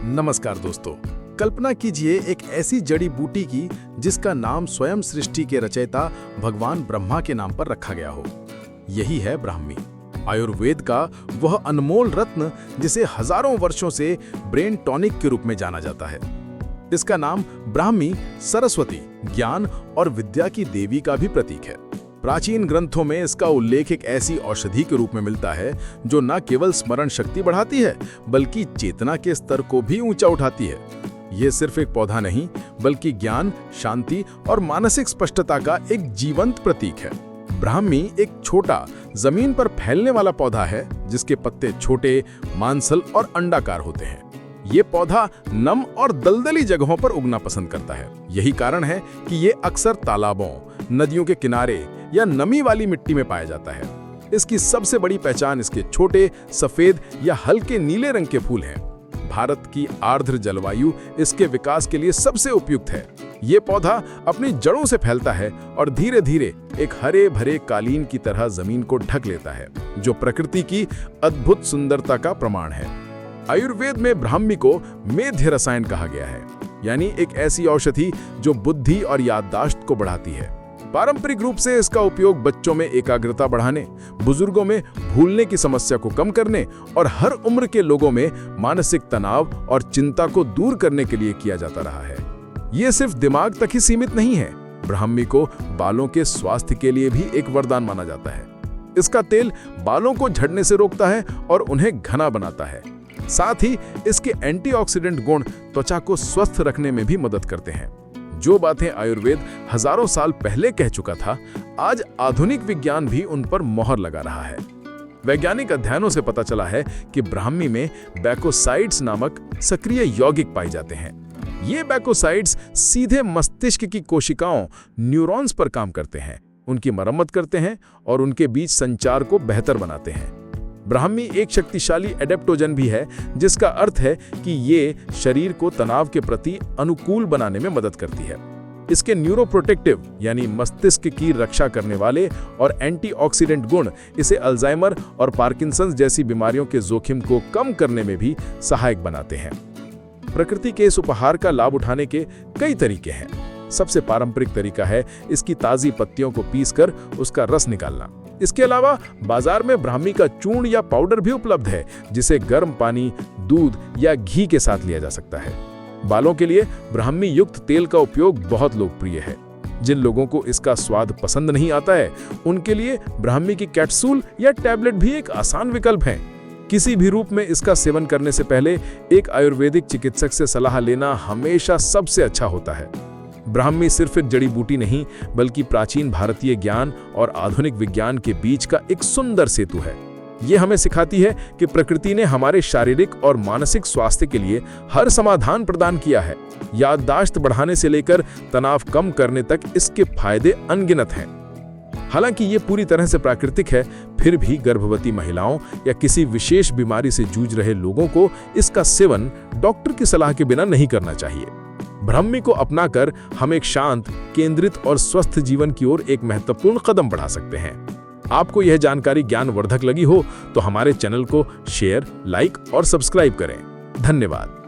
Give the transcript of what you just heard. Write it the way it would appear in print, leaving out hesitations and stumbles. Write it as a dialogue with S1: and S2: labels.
S1: नमस्कार दोस्तों, कल्पना कीजिए एक ऐसी जड़ी बूटी की जिसका नाम स्वयं सृष्टि के रचयिता भगवान ब्रह्मा के नाम पर रखा गया हो। यही है ब्राह्मी, आयुर्वेद का वह अनमोल रत्न जिसे हजारों वर्षों से ब्रेन टॉनिक के रूप में जाना जाता है। इसका नाम ब्राह्मी सरस्वती, ज्ञान और विद्या की देवी का भी प्रतीक है। प्राचीन ग्रंथों में इसका उल्लेख एक ऐसी औषधि के रूप में मिलता है जो न केवल स्मरण शक्ति बढ़ाती है बल्कि चेतना के स्तर को भी ऊंचा उठाती है। ये सिर्फ एक पौधा नहीं बल्कि ज्ञान, शांति और मानसिक स्पष्टता का एक जीवंत प्रतीक है। ब्राह्मी एक छोटा, जमीन पर फैलने वाला पौधा है जिसके पत्ते छोटे, मांसल और अंडाकार होते हैं। ये पौधा नम और दलदली जगहों पर उगना पसंद करता है। यही कारण है कि ये अक्सर तालाबों, नदियों के किनारे या नमी वाली मिट्टी में पाया जाता है। इसकी सबसे बड़ी पहचान इसके छोटे, सफेद या हल्के नीले रंग के फूल हैं। भारत की आर्द्र जलवायु इसके विकास के लिए सबसे उपयुक्त है। ये पौधा अपनी जड़ों से फैलता है और धीरे धीरे एक हरे भरे कालीन की तरह जमीन को ढक लेता है, जो प्रकृति की अद्भुत सुंदरता का प्रमाण है। आयुर्वेद में ब्राह्मी को मेध्य रसायन कहा गया है, यानी एक ऐसी औषधि जो बुद्धि और याददाश्त को बढ़ाती है। पारंपरिक रूप से इसका उपयोग बच्चों में एकाग्रता बढ़ाने, बुजुर्गों में भूलने की समस्या को कम करने और हर उम्र के लोगों में मानसिक तनाव और चिंता को दूर करने के लिए किया जाता रहा है। ये सिर्फ दिमाग तक ही सीमित नहीं है, ब्राह्मी को बालों के स्वास्थ्य के लिए भी एक वरदान माना जाता है। इसका तेल बालों को झड़ने से रोकता है और उन्हें घना बनाता है। साथ ही इसके एंटीऑक्सीडेंट गुण त्वचा को स्वस्थ रखने में भी मदद करते हैं। जो बातें आयुर्वेद हजारों साल पहले कह चुका था, आज आधुनिक विज्ञान भी उन पर मोहर लगा रहा है। वैज्ञानिक अध्ययनों से पता चला है कि ब्राह्मी में बैकोसाइड्स नामक सक्रिय यौगिक पाए जाते हैं। ये बैकोसाइड्स सीधे मस्तिष्क की कोशिकाओं, न्यूरॉन्स पर काम करते हैं, उनकी मरम्मत करते हैं और उनके बीच संचार को बेहतर बनाते हैं। ब्राह्मी एक शक्तिशाली एडेप्टोजन भी है, जिसका अर्थ है कि ये शरीर को तनाव के प्रति अनुकूल बनाने में मदद करती है। इसके न्यूरोप्रोटेक्टिव यानी मस्तिष्क की रक्षा करने वाले और एंटीऑक्सीडेंट गुण इसे अल्जाइमर और पार्किंसंस जैसी बीमारियों के जोखिम को कम करने में भी सहायक बनाते हैं। प्रकृति के इस उपहार का लाभ उठाने के कई तरीके हैं। सबसे पारंपरिक तरीका है इसकी ताजी पत्तियों को पीसकर उसका रस निकालना। इसके अलावा बाजार में ब्राह्मी का चूर्ण या पाउडर भी उपलब्ध है, जिसे गर्म पानी, दूध या घी के साथ लिया जा सकता है। बालों के लिए ब्राह्मी युक्त तेल का उपयोग बहुत लोकप्रिय है। जिन लोगों को इसका स्वाद पसंद नहीं आता है, उनके लिए ब्राह्मी की कैप्सूल या टैबलेट भी एक आसान विकल्प है। किसी भी रूप में इसका सेवन करने से पहले एक आयुर्वेदिक चिकित्सक से सलाह लेना हमेशा सबसे अच्छा होता है। ब्राह्मी सिर्फ एक जड़ी बूटी नहीं बल्कि प्राचीन भारतीय ज्ञान और आधुनिक विज्ञान के बीच का एक सुंदर सेतु है। ये हमें सिखाती है कि प्रकृति ने हमारे शारीरिक और मानसिक स्वास्थ्य के लिए हर समाधान प्रदान किया है। याददाश्त बढ़ाने से लेकर तनाव कम करने तक इसके फायदे अनगिनत हैं। हालांकि ये पूरी तरह से प्राकृतिक है, फिर भी गर्भवती महिलाओं या किसी विशेष बीमारी से जूझ रहे लोगों को इसका सेवन डॉक्टर की सलाह के बिना नहीं करना चाहिए। ब्राह्मी को अपनाकर हम एक शांत, केंद्रित और स्वस्थ जीवन की ओर एक महत्वपूर्ण कदम बढ़ा सकते हैं। आपको यह जानकारी ज्ञानवर्धक लगी हो तो हमारे चैनल को शेयर, लाइक और सब्सक्राइब करें। धन्यवाद।